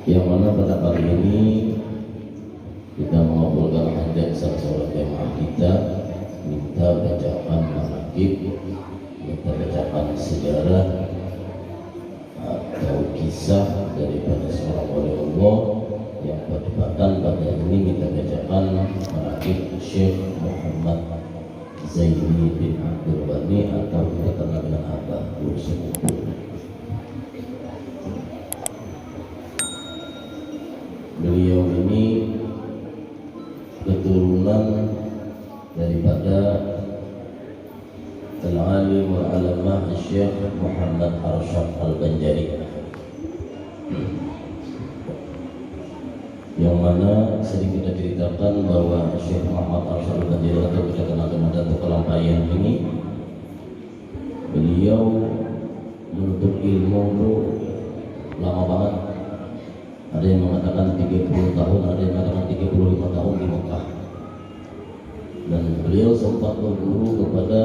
yang mana pada pagi ini kita mengabulkan hajat salah seorang jemaah kita, minta bacaan manaqib, minta bacaan sejarah atau kisah daripada seorang wali Allah yang bertepatan pada ini, minta bacaan manaqib Syekh Muhammad Zaini bin Abdul Ghani atau kita kenal dengan Abah Ursukumpul. Beliau ini keturunan daripada al-alim wal-alamah Syekh Muhammad Arsyad Al-Banjari, yang mana sering kita ceritakan bahwa Syekh Muhammad Arsyad Al-Banjari atau kita kenal dengan Datuk Kelampayan ini, beliau menuntut ilmu itu lama banget. Ada yang mengatakan 30 tahun, ada yang mengatakan 35 tahun di Mekah. Dan beliau sempat berguru kepada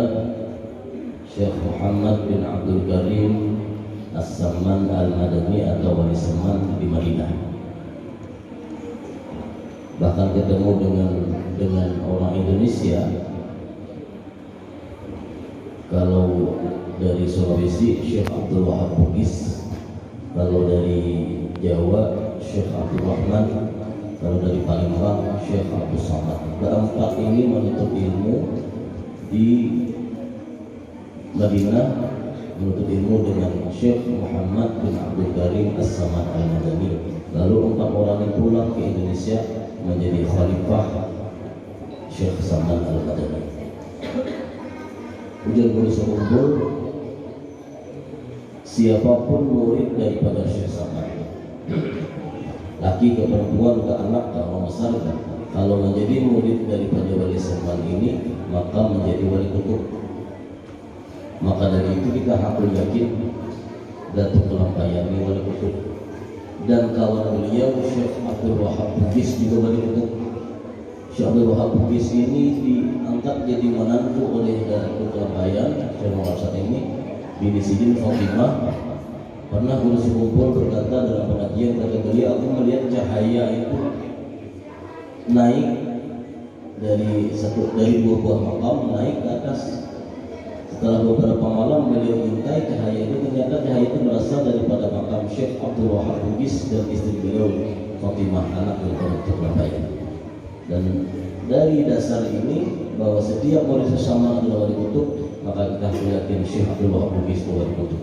Syekh Muhammad bin Abdul Karim As-Samman Al-Madani atau Wali Saman di Madinah. Bahkan ketemu dengan orang Indonesia. Kalau dari Sulawesi Syekh Abdul Wahab Bugis, kalau dari Jawa Syekh Abdul Rahman, kalau dari Palembang Syekh Abdul Samad. Keempat ini menuntut ilmu di Madinah, menuntut ilmu dengan Syekh Muhammad bin Abdul Karim As-Samad Al-Madani. Lalu 4 orang ini pulang ke Indonesia menjadi khalifah Syekh Samad Al-Madani. Ujian Ursukumpul, siapapun murid daripada Syekh Samad, laki ke perempuan ke anak ke orang besar, kalau menjadi murid daripada Wali Saman ini maka menjadi wali kutub. Maka dari itu kita hakul yakin Datuk Kelampayan ini wali kutub, dan kawan beliau Syekh Abdul Wahab Bugis juga wali kutub. Syekh Abdul Wahab Bugis ini diangkat jadi menantu oleh Datuk Kelampayan Syekh Muhammad Arsyad ini, bini Sidin Fatimah. Pernah Ursukumpul berkata dalam pengajian, kata beliau, aku melihat cahaya itu naik dari dua buah makam naik ke atas. Setelah beberapa malam beliau mintai cahaya itu, ternyata cahaya itu berasal daripada makam Syekh Abdul Wahab Bugis dan istri beliau Fatimah, anak dari Datuk Kelampayan. Dan dari dasar ini bahwa setiap murid sesama adalah wali kutub, maka kita yakin Syekh Abdul Wahab Bugis itu wali kutub.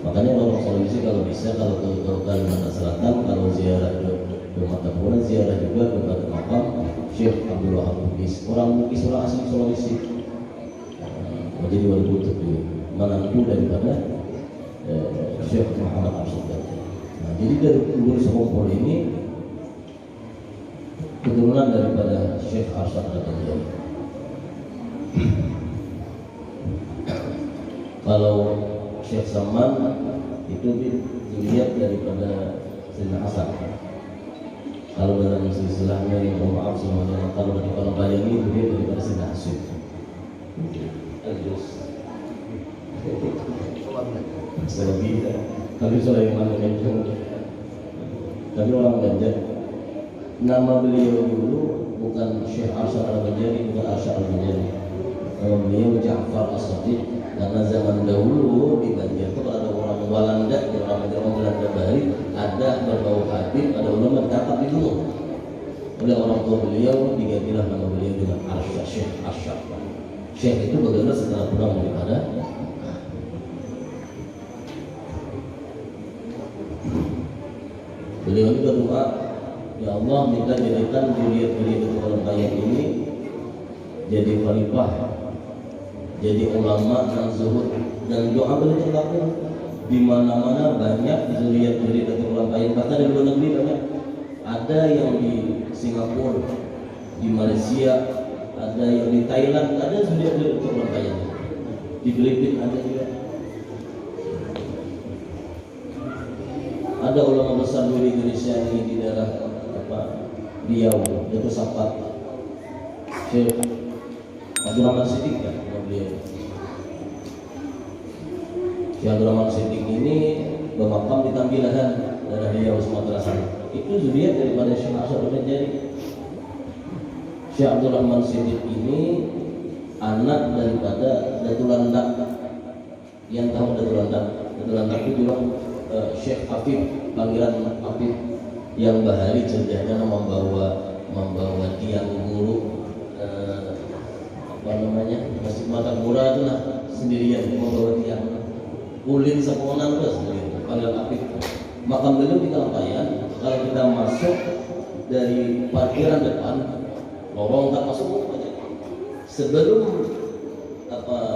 Makanya orang Sulawesi kalau bisa, kalau ke Kalimantan Selatan, kalau ziarah ke Matapunan, ziarah juga ke makam Syekh Abdul Wahab Bugis. Orang Bugis, orang asli Sulawesi, menjadi wali kutub juga, menantu daripada Syekh Muhammad Arsyad. Nah, jadi dari Ursukumpul ini keturunan daripada Syekh Arsyad Al-Banjari. Kalau Syekh Saman itu dilihat daripada Sayyidina Hasan. Kalau dalam silsilahnya yang maaf semuanya, kalau dari Kelampayan ini dilihat daripada Sayyidina Hasan. Tapi Sulaiman kencung. Tapi orang Banjar. Nama beliau dulu bukan Syekh Arsyad Al-Banjari, bukan Arsyad Al-Banjari. Nama beliau Ja'far As-Sadiq. Karena zaman dahulu di Banjar itu ada orang Walanda, orang Belanda Bali, ada berbau Habib, ada ulama berkata dibunuh oleh orang tua beliau, digantilah nama beliau dengan Arsyad, Syekh Arsyad. Syekh itu bagaimana setelah pulang daripada beliau ini berdoa, ya Allah minta jadikan diri Kelampayan ini jadi khalifah, jadi ulama dan zuhud, dan doa beliau terkabul. Di mana-mana banyak zuriat dari Datuk Kelampayan, bahkan di luar negeri banyak. Ada yang di Singapura, di Malaysia, ada yang di Thailand, ada zuriat dari Datuk Kelampayan. Di Filipina ada juga. Ada ulama besar di Indonesia ini di daerah Riau, Datuk Sapat, Syekh Abdul Rahman Siddiq kan beliau. Syekh Abdul Rahman Siddiq ini bermakam di Tambilahan. daerah Riau Sumatera Selatan. Itu zuriat daripada Syekh Asad Al-Jari. Syekh Abdul Rahman Siddiq ini anak daripada Datul Landak. Yang tahu Datul Landak? Datul Landak itu juga Syekh Afif, panggilan Afif, yang bahari cerjanya membawa tiang guru Masjid Mata Murah itu lah sendirian membawa tiang ulin seponan terus sendirian, panggilan Afif. Makam beliau di Kalampayan. Kalau kita masuk dari parkiran depan, lorong tak masuk aja. Sebelum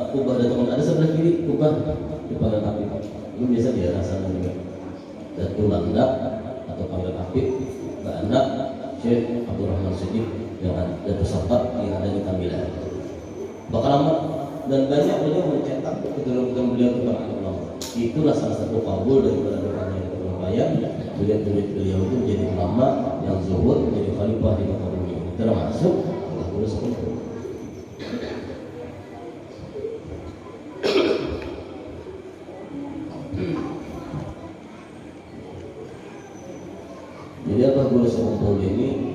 kubah Datul ada sebelah kiri kubah di panggilan Afif. Ini biasa dia rasanya juga. Datul Landak atau panggilan Afif, anak Syekh Abdul Rahman Siddiq dengan Datul Sapat yang ada di Tambilan. Bakal lama dan banyak beliau mencetak keterangan beliau kepada ulama. Itulah salah satu kabul daripada doanya di Kalampayan. Beliau itu menjadi ulama yang zuhud, menjadi khalifah di muka bumi. Termasuk Allah SWT. Jadi apa Guru Sekumpul ini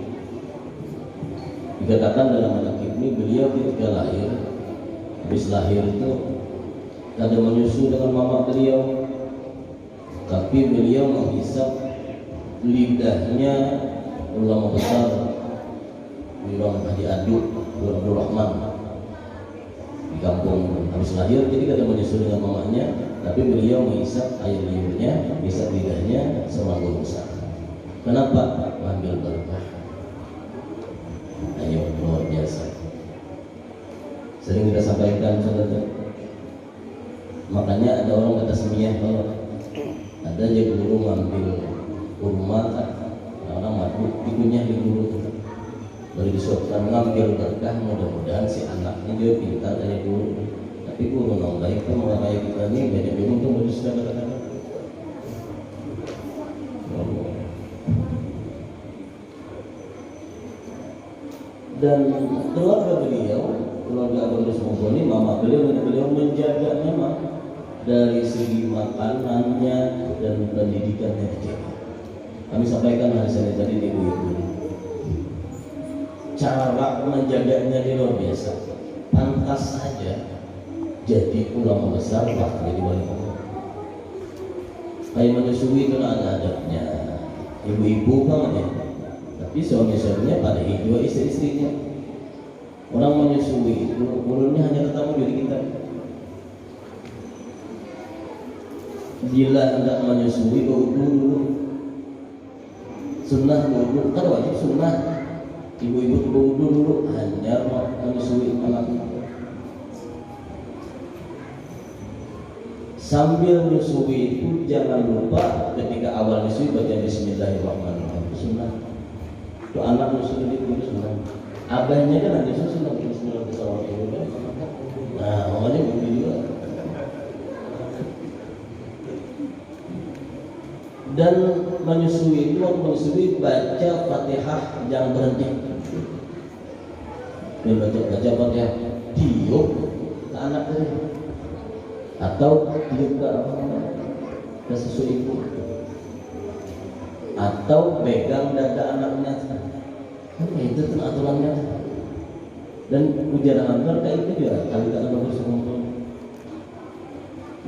dikatakan dalam manaqib ini, beliau ketika lahir, habis lahir itu ada menyusu dengan mama beliau, tapi beliau menghisap lidahnya ulama besar Imam Haji Aduk Abdul Rahman di kampung. Habis lahir jadi ada menyusu dengan mamanya, tapi beliau menghisap air liurnya, menghisap lidahnya sama guru besar. Kenapa? Mengambil berkah. Ayo, luar biasa. Sering kita sampaikan saudara. Makanya ada orang kata semiyah, kalau ada aja guru ngambil kurma, orang mabuk ikunya di guru, baru disuapkan ngambil berkah. Mudah-mudahan si anaknya juga pintar dari guru. Tapi guru yang baik kan mau kayak kita nih banyak bingung tuh mau sudah kata-kata. Dan keluarga Abdul Sekumpul ini, mama beliau menjaga memang dari segi makanannya dan pendidikannya dijaga. Kami sampaikan hadis ini tadi di Ibu. Cara menjaganya di luar biasa. Pantas saja jadi ulama besar, bahkan jadi wali kota. Kayak menyusui itu ada adabnya. Ibu-ibu kan ya. Tapi suami-suaminya pada juga istri-istrinya. Orang menyusui itu mulutnya hanya ketemu diri kita. Bila hendak menyusui berwudu dulu. Sunnah berwudu, kan wajib sunnah. Ibu-ibu berwudu dulu, hanya menyusui anak. Sambil menyusui itu jangan lupa ketika awal menyusui baca Bismillahirrahmanirrahim. Sunnah. Itu anak musuh itu sunnah. Abahnya kan ada sunnah Bismillahirrahmanirrahim. Nah, makanya begitu juga. Dan menyusui itu, waktu menyusui baca Fatihah jangan berhenti. Dan baca Fatihah tiup ke anak tadi, atau tiup ke susu ibu, atau pegang dada anaknya. Itu tuh aturannya. Dan ujaran berkah itu juga kali-kali Abdul Sekumpul.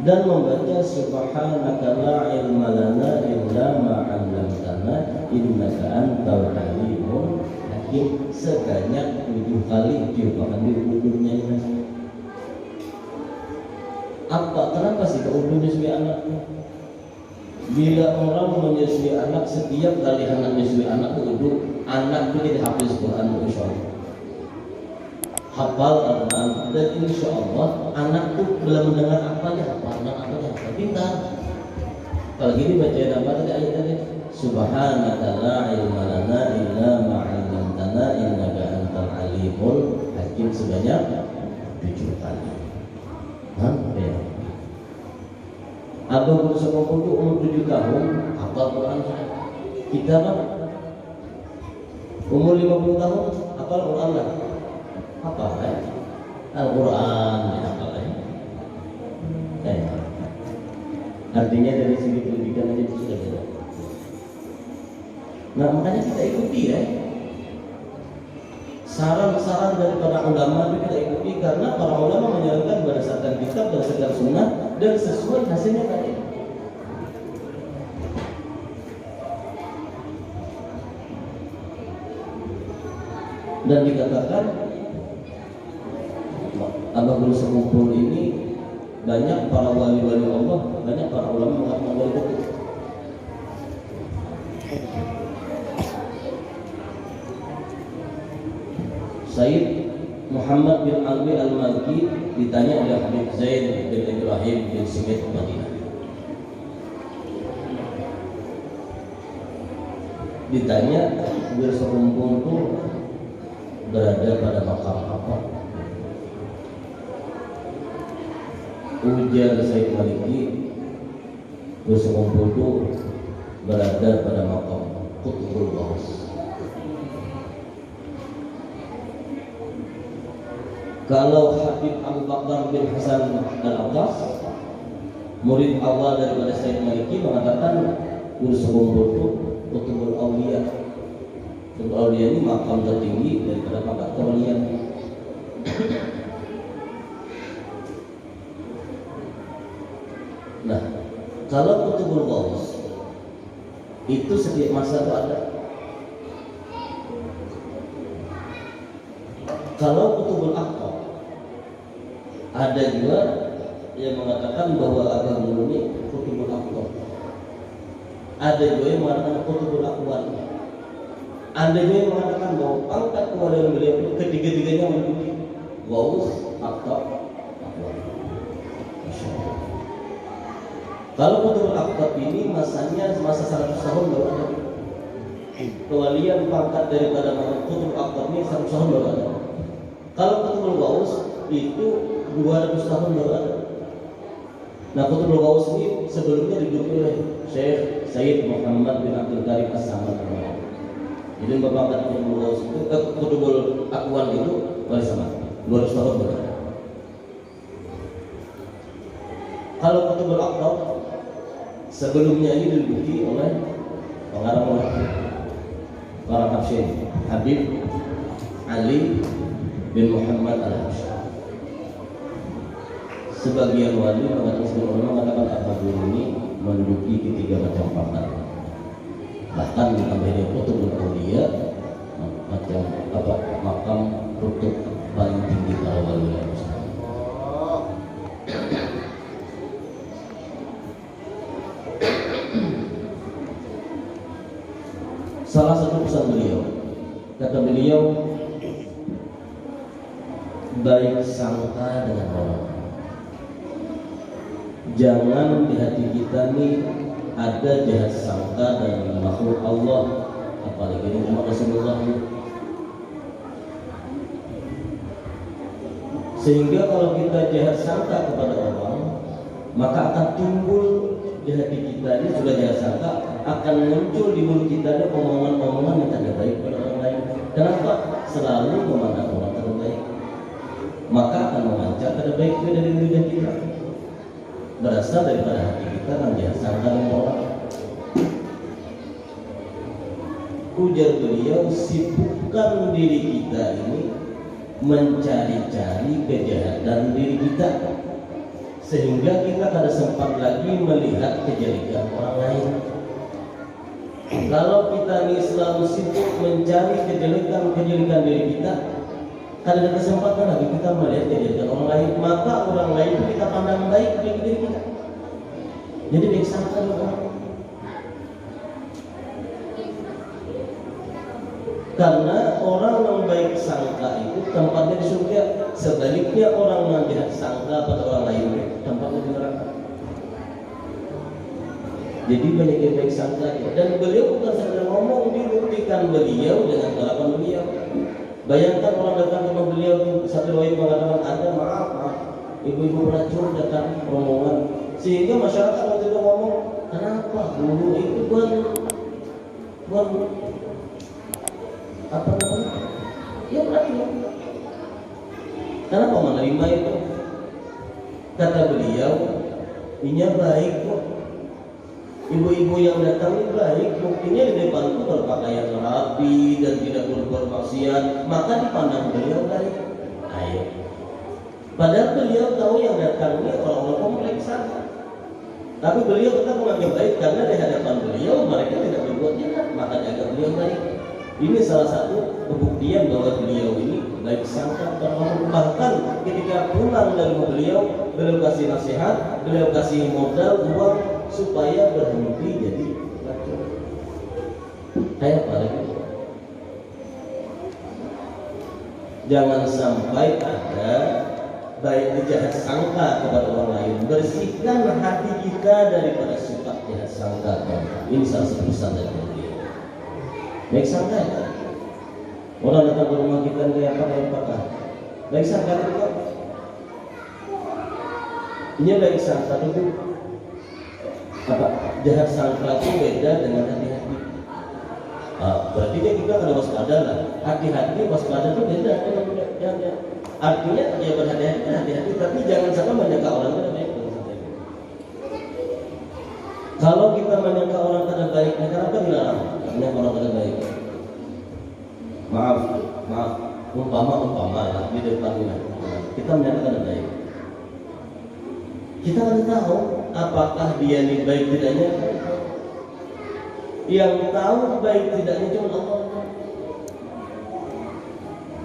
Dan membaca subhanaka la ilma lana illa ma 'allamtana innaka antal alimul hakim sebanyak 7 kali diucapkan di udurnya ini. Kenapa sih keudun menyusui anak? Bila orang menyusui anak, setiap kali anak menyusui anak keudun, anak itu jadi hafiz Quran insyaallah. Hafal Al-Quran, dan insya Allah anak itu belum mendengar apa ya, pintar. Kalau gini bacain apa tadi ayat-ayatnya? Subhanaka la ilma lana illa ma 'allamtana innaka antal alimul hakim sebanyak 7 kali. Ya. Abdul Sekumpul itu umur 7 tahun hafal Quran. Kita kan umur 50 tahun hafal Quran lah. Apa Al-Quran apa artinya dari segi pendidikan aja sudah beda. Nah makanya kita ikuti ya saran-saran dari para ulama itu kita ikuti, karena para ulama menyarankan berdasarkan kitab, berdasarkan sunnah, dan sesuai hasilnya tadi. Dan dikatakan Abahul Sekumpul ini banyak para wali-wali Allah, banyak para ulama mengatakan wali kutub. Sayyid Muhammad bin Alwi Al-Malki ditanya oleh Habib Zaid bin Ibrahim bin Simit Madinah. Ditanya Wir Sekumpul itu berada pada makam apa? Ujar Sayyid Maliki, Wir Sekumpul itu berada pada makam Qutbul Ghaus. Kalau Habib Abu Bakar bin Hasan Al-Abbas, murid awal daripada Sayyid Maliki, mengatakan Wir Sekumpul itu Qutbul Awliya. Qutbul Awliya ini makam tertinggi daripada pangkat kewalian. Nah, kalau Qutbul Ghaus itu setiap masa itu ada. Kalau Qutbul Aqtab ada juga yang mengatakan bahwa agama ini Qutbul Aqtab. Ada juga yang mengatakan Qutbul Aqwal. Ada juga yang mengatakan bahwa pangkat kewalian beliau itu ketiga-tiganya meliputi Ghaus, Aqtab, Aqwal. Kalau Qutbul Aqtab ini masanya masa 100 tahun baru ada. Kewalian pangkat daripada Qutbul Aqtab ini 100 tahun baru ada. Kalau Qutbul Ghaus itu 200 tahun baru ada. Nah, Qutbul Ghaus ini sebelumnya diduduki oleh Syekh Sayyid Muhammad bin Abdul Karim As-Samad. Jadi berpangkat Qutbul Ghaus itu Qutbul Aqwal itu wali sama 200 tahun baru ada. Kalau Qutbul Aqtab sebelumnya ini diduduki oleh pengarang para tafsir Habib Ali bin Muhammad Al-Hasyim. Sebagian wali mengatakan Abahul ini menduduki ketiga macam pangkat. Bahkan ditambahnya Qutbul Awliya, macam apa makam rutub paling tinggi para wali. Salah satu pesan beliau, kata beliau, baik sangka dengan orang. Jangan di hati kita nih ada jahat sangka dengan makhluk Allah, apalagi dengan umat Rasulullah. Sehingga kalau kita jahat sangka kepada orang, maka akan timbul di hati kita ini sudah jahat sangka, akan muncul di mulut kita ini omongan-omongan yang tidak baik pada orang lain. Kenapa? Selalu memandang orang terbaik, maka akan memancar pada baiknya dari lidah kita, berasal daripada hati kita yang jahat sangka dengan orang. Ujar beliau, sibukkan diri kita ini mencari-cari kejahatan diri kita, sehingga kita kada sempat lagi melihat kejelekan orang lain. Kalau kita ini selalu sibuk mencari kejelekan diri kita, kada ada kesempatan lagi kita melihat kejelekan orang lain, maka orang lain itu kita pandang baik dari diri kita. Jadi baik sangka dengan orang. Karena orang yang baik sangka itu tempatnya di surga. Sebaliknya orang yang jahat sangka pada orang lain tempatnya di neraka. Jadi banyak yang baik sangka. Dan beliau bukan saja ngomong, dibuktikan beliau dengan kelakuan beliau. Bayangkan orang datang ke rumah beliau, satu riwayat mengatakan ada maaf, ibu-ibu pelacur datang rombongan, sehingga masyarakat waktu itu ngomong, kenapa dulu itu buat apa namanya? Ya pelacur. Kenapa menerima itu? Kata beliau, ini baik kok. Ibu-ibu yang datang ini baik, buktinya di depan itu berpakaian rapi dan tidak berbuat maksiat, maka dipandang beliau baik. Ayo. Padahal beliau tahu yang datang ini orang-orang kompleks sana. Tapi beliau tetap menganggap baik karena di hadapan beliau mereka tidak berbuat jahat, maka dianggap beliau baik. Ini salah satu pembuktian bahwa beliau ini baik sangka terhadap. Bahkan ketika pulang dari beliau kasih nasihat, beliau kasih modal uang supaya berhenti jadi pelacur. Kayak apa lagi? Jangan sampai ada baik jahat sangka kepada orang lain. Bersihkan hati kita daripada sifat jahat sangka. Ini salah satu pesan dari beliau. Baik sangka ya. Orang datang ke rumah kita kayak apa? Baik sangka itu. Ini baik sangka itu apa? Jahat sangka itu beda dengan hati-hati. Berarti kita harus waspada lah. Hati-hati waspada itu beda dengan artinya ya berhati-hati, tapi jangan sampai menyangka orang kada baik. Kalau kita menyangka orang kada baik, kenapa dilarang? Menyangka orang kada baik. Maaf, umpama lah di depan kita menyangka kada baik. Kita harus tahu apakah dia ini baik tidaknya. Yang tahu baik tidaknya cuma Allah.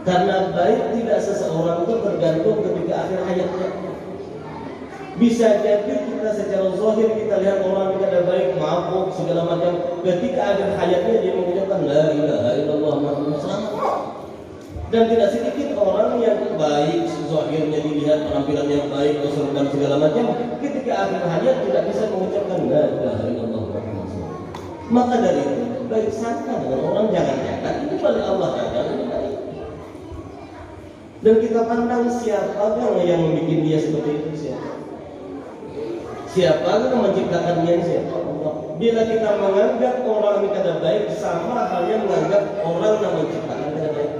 Karena baik tidak seseorang itu tergantung ketika akhir hayatnya. Bisa jadi kita secara zahir kita lihat orang yang ada baik, mabuk segala macam, ketika akhir hayatnya dia mengucapkan la ilaha illallah Muhammadur Rasulullah. Dan tidak sedikit orang yang baik, zahirnya dilihat penampilan yang baik, keserban segala macam, ketika akhir hayat tidak bisa mengucapkan la ilaha illallah Muhammadur Rasulullah. Maka dari itu baik sangka dengan orang, jangan-jangan ini pada Allah kadang ini baik. Dan kita pandang siapa yang membuat dia seperti itu, siapa yang menciptakan dia, siapa Allah. Bila kita menganggap orang ini kada baik, sama halnya menganggap orang yang menciptakan kada baik.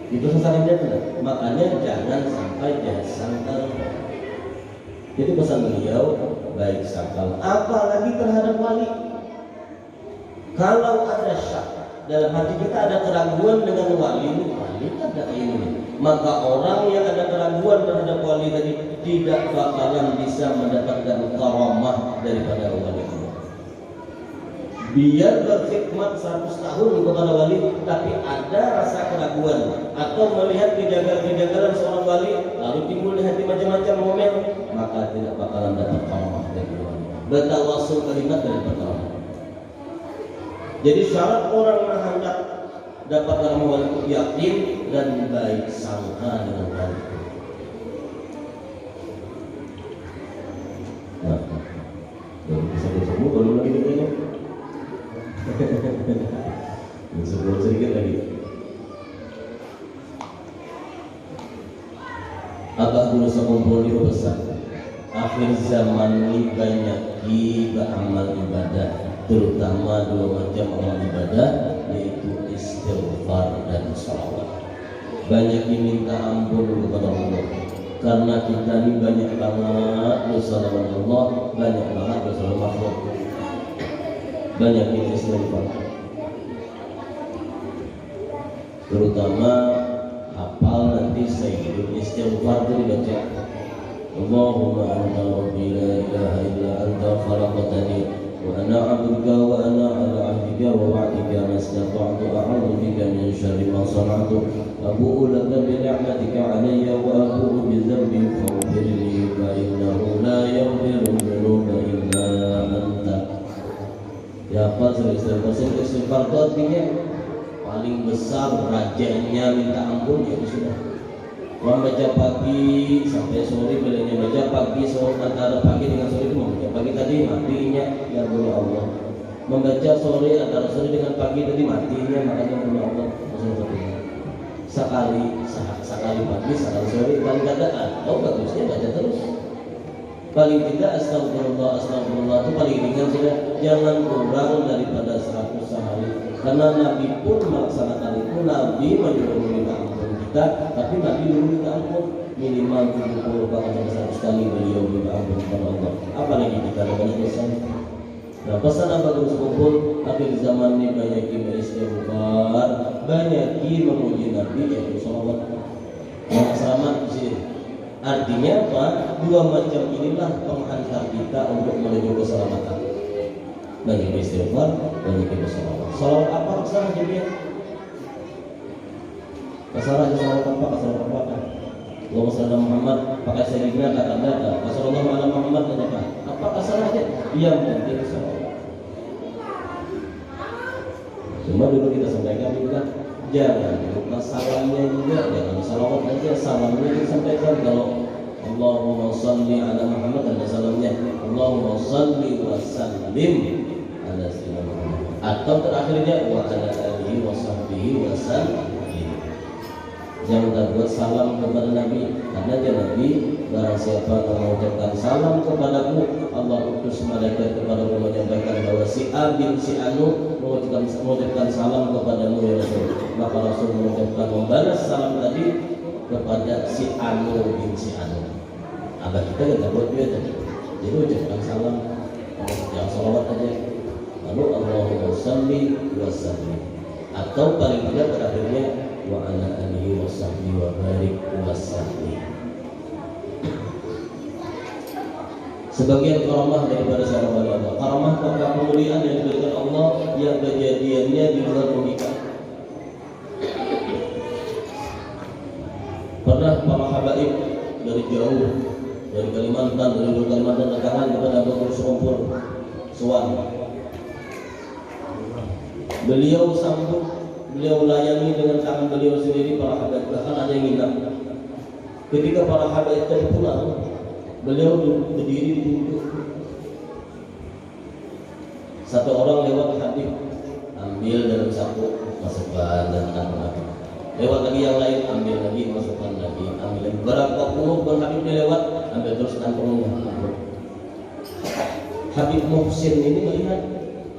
Itu sesalahnya tidak. Makanya jangan sampai jahat sangka. Jadi pesan beliau baik sangka, apalagi terhadap wali. Kalau ada syak dalam hati kita, ada keraguan dengan wali tak ada ini, maka orang yang ada keraguan terhadap wali tadi tidak bakalan bisa mendapatkan karamah daripada wali itu. Biar berkhidmat 100 tahun kepada wali, tapi ada rasa keraguan atau melihat kejanggalan seorang wali, lalu timbul di hati macam-macam momen, maka tidak bakalan dapat karamah dari wali. Bertawassul kalimat dari pertama. Jadi syarat orang hendak dapat karamah wali itu yakin dan baik sangka dengan wali. Nah, bisa disebut kalau lagi begini. Disebut sedikit lagi. Abah dulu sekumpul di besar. Akhir zaman ini banyak beramal ibadah, terutama dua macam amal ibadah, yaitu istighfar dan sholawat. Banyak diminta ampun kepada Allah, karena kita ini banyak banget dosa lawan Allah, banyak banget dosa lawan makhluk. Banyak istighfar, terutama hafal nanti sayyidul istighfar itu dibaca. Allahumma anta rabbi la ilaha illa anta khalaqtani wa ana 'abduka wa ana 'ala 'ahdika wa wa'dika mastata'tu a'udzu bika min syarri ma sana'tu abu'u laka bi ni'matika 'alayya wa abu'u bi dhanbi faghfir li fa innahu la yaghfiru dhunuba illa anta. Ya apa istighfar itu artinya paling besar, rajanya minta ampun, ya sudah. Orang baca pagi sampai sore, bilangnya baca pagi sore, antara pagi dengan sore itu membaca pagi tadi matinya ya punya Allah. Membaca sore antara sore dengan pagi tadi matinya, makanya punya Allah. Sekali pagi, sekali sore, paling keadaan. Oh bagusnya baca terus. Paling tidak astagfirullah itu paling ringan sudah. Jangan kurang daripada 100 sehari. Karena Nabi pun melaksanakan itu. Nabi menyuruh minta ampun kita, tapi Nabi dulu minta ampun minimal 70 bahkan sampai 100 kali beliau minta ampun kepada Allah. Apalagi kita dengan dosa. Nah, pesan apa terus kumpul akhir zaman ini banyak beristighfar, banyak memuji Nabi yaitu salawat. Selamat di sini. Artinya apa? Dua macam inilah penghantar kita untuk menuju keselamatan. Banyak beristighfar, banyak bersalawat. Salawat apa kesana jadi? Kesana salawat apa? Salawat apa? Allahumma shalli ala Muhammad pakai sayyidina kata-kata. Sallallahu ala Muhammad kata apa kesana aja? Yang penting salawat. Cuma dulu kita sampaikan juga jangan lupa salamnya juga, jangan salawat aja, salamnya disampaikan. Kalau Allahumma shalli ala Muhammad ada salamnya, Allahumma shalli wa sallim ala sayyidina Muhammad, atau terakhirnya wa ala alihi wa sahbihi wa sallim. Jangan terbuat salam kepada Nabi, karena dia Nabi. Barang siapa yang mengucapkan salam kepadaku, Allah utus malaikat kepadamu menyampaikan bahwa si A bin si Anu mengucapkan salam kepadamu ya Rasul. Maka Rasul mengucapkan membalas salam tadi kepada si Anu bin si Anu. Abah kita tidak buat dia tadi. Jadi ucapkan salam, yang salawat aja. Lalu Allahumma shalli wa sallim. Atau paling tidak terakhirnya wa ala alihi wa sahbihi wa barik wa sallim. Sebagian karamah daripada seorang wali Allah. Karamah maka kemuliaan yang diberikan Allah yang kejadiannya di luar logika. Pernah para habaib dari jauh, dari Kalimantan, dari luar Kalimantan datangan kepada Abu Sumpur Suwan. Beliau sambut, beliau layani dengan tangan beliau sendiri para habaib, bahkan ada yang nginap. Ketika para habaib tadi pulang, beliau berdiri di pintu. Satu orang lewat Habib, ambil dalam saku, masukkan dan anak. Lewat lagi yang lain, ambil lagi, masukkan lagi, ambil lagi. Berapa puluh Habib dia lewat, ambil terus kantongnya. Habib Muhsin ini melihat,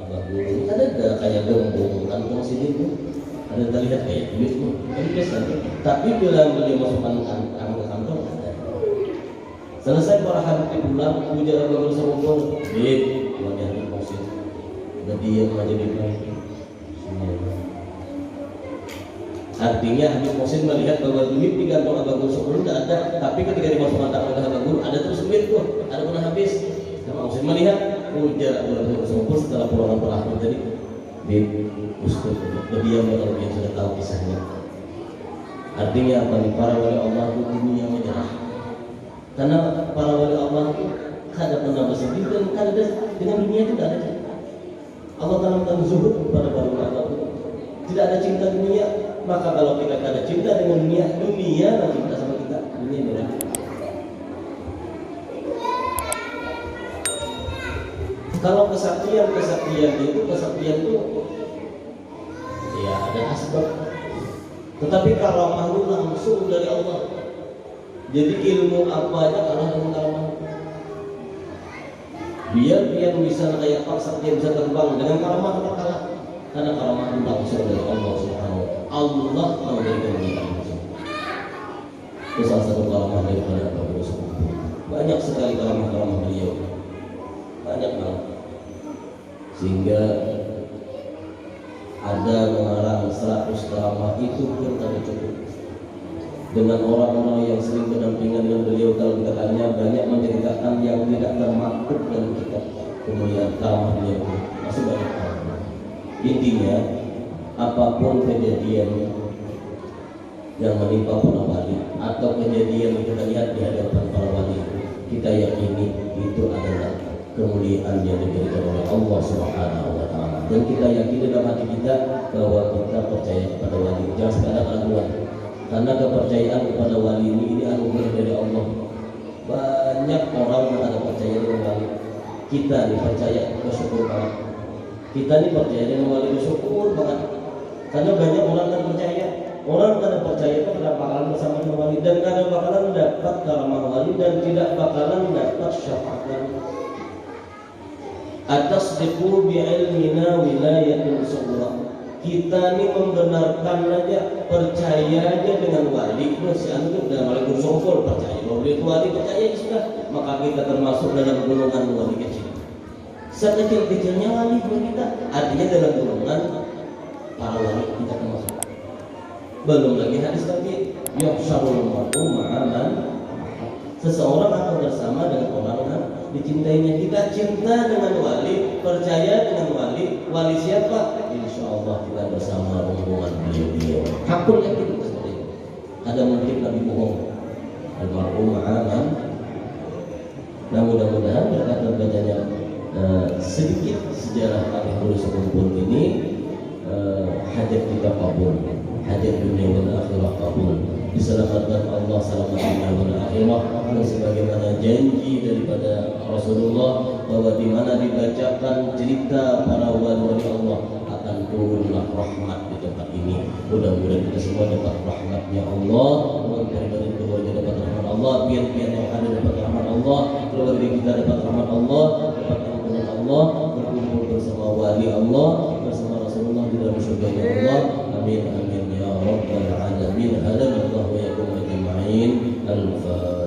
abah guru ini ada kayak gembung kantong sini tuh, ada terlihat kayak duit tuh, ini biasa. Tapi bila beliau masukkan kantong, selesai para habib pulang, puja Abu Sumpur, wajah Habib Muhsin udah diam aja di belakang. Artinya Habib Muhsin melihat bahwa duit di kantong Abu Sumpur tidak ada, tapi ketika dimasukkan tangan oleh Abu ada terus duit tuh, ada pernah habis. Habib Muhsin melihat, puja Abu Sumpur setelah pulangan para habib tadi, Ustaz berdiam kalau dia sudah tahu kisahnya. Artinya apa nih? Para wali Allah itu dunia menyerah. Karena para wali Allah itu kada pernah bersedih dan kada dengan dunia itu tidak ada cinta. Allah tanamkan zuhud kepada para wali Allah itu tidak ada cinta dunia. Maka kalau kita kada cinta dengan dunia, dunia akan cinta sama kita. Dunia ini. Kalau kesaktian itu ya ada asbab. Tetapi karamah itu langsung dari Allah. Jadi ilmu apa aja kalah dengan karamah. Biar dia bisa kayak paksa dia bisa terbang dengan karamah kita kalah. Karena karamah itu langsung dari Allah Subhanahu wa taala. Allah memberikan kita itu salah satu karamah daripada Abu Sumpur. Banyak sekali karamah beliau, banyak banget. Sehingga ada mengarang 100 karamah itu pun tidak cukup. Dengan orang-orang yang sering berdampingan dengan beliau, kalau kita tanya banyak menceritakan yang tidak termaktub dalam kitab kemuliaan karamah beliau masih banyak karamah. Intinya apapun kejadian yang menimpa para wali atau kejadian yang kita lihat di hadapan para wali, kita yakini itu adalah kemuliaan yang diberikan oleh Allah Subhanahu wa taala. Dan kita yakini dalam hati kita bahwa kita percaya kepada wali. Jangan sekadar keraguan. Karena kepercayaan kepada wali ini anugerah dari Allah. Banyak orang yang ada percaya dengan wali. Kita dipercaya, bersyukur banget. Kita ini percaya dengan wali, bersyukur banget. Karena banyak orang yang percaya. Orang yang percaya itu tidak bakalan bersama dengan wali, dan tidak bakalan dapat karamah wali, dan tidak bakalan dapat syafaat wali. Atasdiqu bi'ilmina wilayatul sughra. Kita ini membenarkan aja, percaya aja dengan wali. Si anu dalam wali Sumpur percaya, kalau beliau wali percaya sudah, maka kita termasuk dalam golongan wali kecil. Sekecil-kecilnya wali buat kita, artinya dalam golongan para wali kita termasuk. Belum lagi hadis tadi, yuhsyarul mar'u ma'aman, seseorang akan bersama dengan orang yang dicintainya. Kita cinta dengan wali, percaya dengan wali. Wali siapa? Insya Allah kita bersama rombongan beliau. Hakul yakin seperti itu. Ada mungkin Nabi bohong. Al-mar'u ma'aman. Nah, mudah-mudahan berkat terbacanya sedikit sejarah Nabi Khulus Kumpul ini, hajat kita kabul, hajat dunia dan akhirah kabul, diselamatkan Allah selamat dunia dan akhirah, dan sebagaimana janji daripada Rasulullah bahwa di mana dibacakan cerita para wali-wali Allah akan turunlah rahmat di tempat ini. Mudah-mudahan kita semua dapat rahmatnya Allah, keluarga keluarga dapat rahmat Allah, pian-pian yang ada dapat rahmat Allah, keluarga kita dapat rahmat Allah, dapat ampunan Allah, berkumpul bersama wali Allah, bersama Rasulullah di dalam surganya Allah. Amin amin ya rabbal alamin. Hadanallahu wa iyyakum ajma'in. Al-Fatihah.